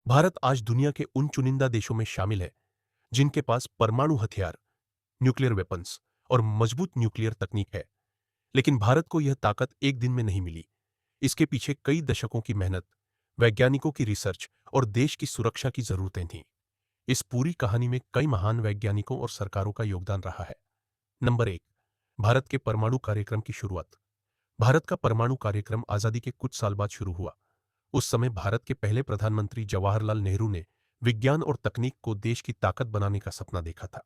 भारत आज दुनिया के उन चुनिंदा देशों में शामिल है जिनके पास परमाणु हथियार, न्यूक्लियर वेपन्स और मजबूत न्यूक्लियर तकनीक है। लेकिन भारत को यह ताकत एक दिन में नहीं मिली। इसके पीछे कई दशकों की मेहनत, वैज्ञानिकों की रिसर्च और देश की सुरक्षा की जरूरतें थीं। इस पूरी कहानी में कई महान वैज्ञानिकों और सरकारों का योगदान रहा है। नंबर एक, भारत के परमाणु कार्यक्रम की शुरुआत। भारत का परमाणु कार्यक्रम आजादी के कुछ साल बाद शुरू हुआ। उस समय भारत के पहले प्रधानमंत्री जवाहरलाल नेहरू ने विज्ञान और तकनीक को देश की ताकत बनाने का सपना देखा था।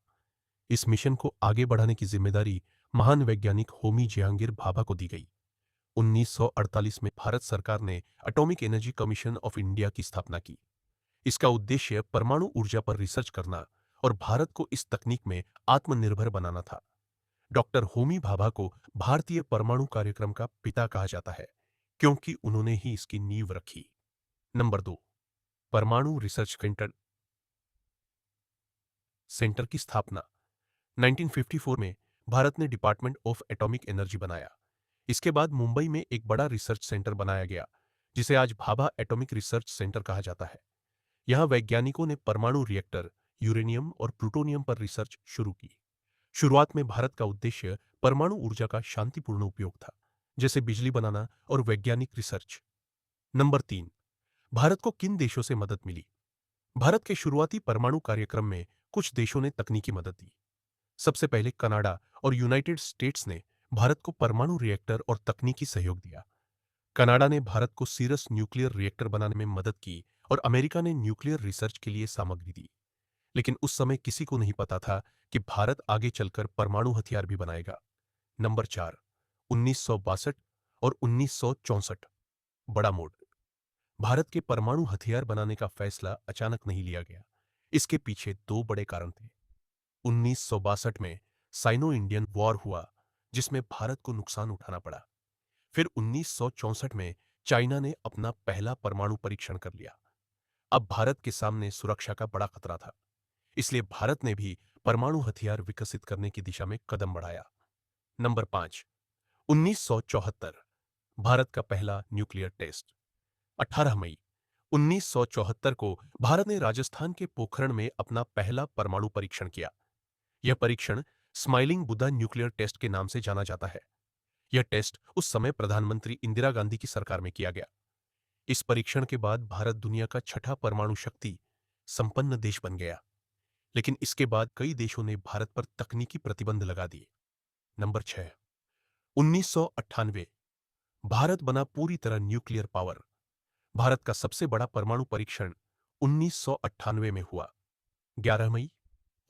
इस मिशन को आगे बढ़ाने की जिम्मेदारी महान वैज्ञानिक होमी जहांगीर भाभा को दी गई। 1948 में भारत सरकार ने atomic energy commission of India की स्थापना की। इसका उद्देश्य परमाणु ऊर्जा पर रिसर्च करना और भारत को इस तकनीक में आत्मनिर्भर बनाना था। डॉक्टर होमी भाभा को भारतीय परमाणु कार्यक्रम का पिता कहा जाता है, क्योंकि उन्होंने ही इसकी नींव रखी। नंबर दो, परमाणु रिसर्च सेंटर की स्थापना। 1954 में भारत ने डिपार्टमेंट ऑफ एटॉमिक एनर्जी बनाया। इसके बाद मुंबई में एक बड़ा रिसर्च सेंटर बनाया गया, जिसे आज भाभा एटॉमिक रिसर्च सेंटर कहा जाता है। यहां वैज्ञानिकों ने परमाणु रिएक्टर, यूरेनियम और प्लूटोनियम पर रिसर्च शुरू की। शुरुआत में भारत का उद्देश्य परमाणु ऊर्जा का शांतिपूर्ण उपयोग था, जैसे बिजली बनाना और वैज्ञानिक रिसर्च। नंबर तीन, भारत को किन देशों से मदद मिली। भारत के शुरुआती परमाणु कार्यक्रम में कुछ देशों ने तकनीकी मदद दी। सबसे पहले कनाडा और यूनाइटेड स्टेट्स ने भारत को परमाणु रिएक्टर और तकनीकी सहयोग दिया। कनाडा ने भारत को सीरस न्यूक्लियर रिएक्टर बनाने में मदद की और अमेरिका ने न्यूक्लियर रिसर्च के लिए सामग्री दी। लेकिन उस समय किसी को नहीं पता था कि भारत आगे चलकर परमाणु हथियार भी बनाएगा। नंबर चार, 1962 और 1964। बड़ा मोड़। भारत के परमाणु हथियार बनाने का फैसला अचानक नहीं लिया गया। इसके पीछे दो बड़े कारण थे। 1962 में साइनो इंडियन वॉर हुआ, जिसमें भारत को नुकसान उठाना पड़ा। फिर 1964 में चाइना ने अपना पहला परमाणु परीक्षण कर लिया। अब भारत के सामने सुरक्षा का बड़ा खतरा था, इसलिए भारत ने भी परमाणु हथियार विकसित करने की दिशा में कदम बढ़ाया। नंबर पांच, 1974। भारत का पहला न्यूक्लियर टेस्ट। 18 मई 1974 को भारत ने राजस्थान के पोखरण में अपना पहला परमाणु परीक्षण किया। यह परीक्षण स्माइलिंग बुद्धा न्यूक्लियर टेस्ट के नाम से जाना जाता है। यह टेस्ट उस समय प्रधानमंत्री इंदिरा गांधी की सरकार में किया गया। इस परीक्षण के बाद भारत दुनिया का छठा परमाणु शक्ति संपन्न देश बन गया। लेकिन इसके बाद कई देशों ने भारत पर तकनीकी प्रतिबंध लगा दिए। नंबर 6, 1998। भारत बना पूरी तरह न्यूक्लियर पावर। भारत का सबसे बड़ा परमाणु परीक्षण 1998 में हुआ। 11 मई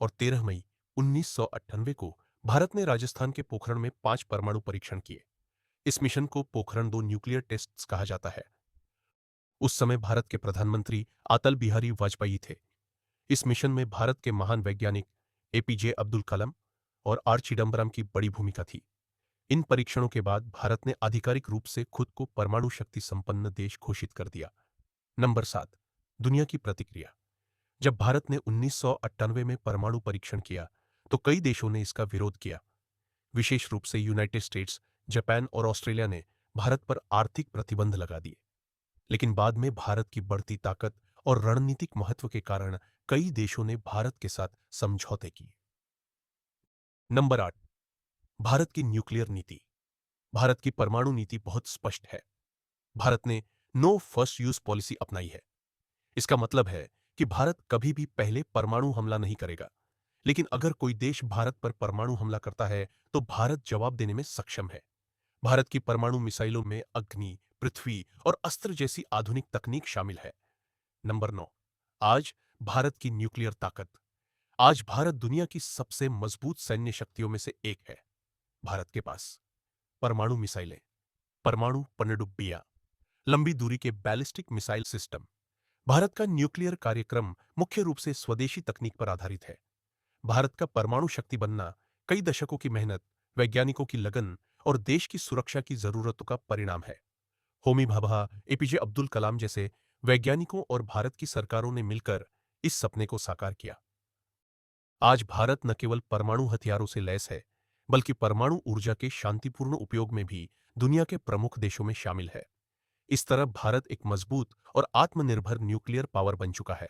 और 13 मई 1998 को भारत ने राजस्थान के पोखरण में 5 परमाणु परीक्षण किए। इस मिशन को पोखरण 2 न्यूक्लियर टेस्ट्स कहा जाता है। उस समय भारत के प्रधानमंत्री अटल बिहारी वाजपेयी थे। इस मिशन में भारत के महान वैज्ञानिक एपीजे अब्दुल कलाम और आर चिदम्बरम की बड़ी भूमिका थी। इन परीक्षणों के बाद भारत ने आधिकारिक रूप से खुद को परमाणु शक्ति संपन्न देश घोषित कर दिया। नंबर 7, दुनिया की प्रतिक्रिया। जब भारत ने 1998 में परमाणु परीक्षण किया, तो कई देशों ने इसका विरोध किया। विशेष रूप से यूनाइटेड स्टेट्स, जापान और ऑस्ट्रेलिया ने भारत पर आर्थिक प्रतिबंध लगा दिए। लेकिन बाद में भारत की बढ़ती ताकत और रणनीतिक महत्व के कारण कई देशों ने भारत के साथ समझौते किए। नंबर 8, भारत की न्यूक्लियर नीति। भारत की परमाणु नीति बहुत स्पष्ट है। भारत ने नो फर्स्ट यूज पॉलिसी अपनाई है। इसका मतलब है कि भारत कभी भी पहले परमाणु हमला नहीं करेगा। लेकिन अगर कोई देश भारत पर परमाणु हमला करता है, तो भारत जवाब देने में सक्षम है। भारत की परमाणु मिसाइलों में अग्नि, पृथ्वी और अस्त्र जैसी आधुनिक तकनीक शामिल है। नंबर 9, आज भारत की न्यूक्लियर ताकत। आज भारत दुनिया की सबसे मजबूत सैन्य शक्तियों में से एक है। भारत के पास परमाणु मिसाइलें, परमाणु पनडुब्बियां, लंबी दूरी के बैलिस्टिक मिसाइल सिस्टम। भारत का न्यूक्लियर कार्यक्रम मुख्य रूप से स्वदेशी तकनीक पर आधारित है। भारत का परमाणु शक्ति बनना कई दशकों की मेहनत, वैज्ञानिकों की लगन और देश की सुरक्षा की जरूरतों का परिणाम है। होमी भाभा, एपीजे अब्दुल कलाम जैसे वैज्ञानिकों और भारत की सरकारों ने मिलकर इस सपने को साकार किया। आज भारत न केवल परमाणु हथियारों से लैस है, बल्कि परमाणु ऊर्जा के शांतिपूर्ण उपयोग में भी दुनिया के प्रमुख देशों में शामिल है। इस तरह भारत एक मजबूत और आत्मनिर्भर न्यूक्लियर पावर बन चुका है।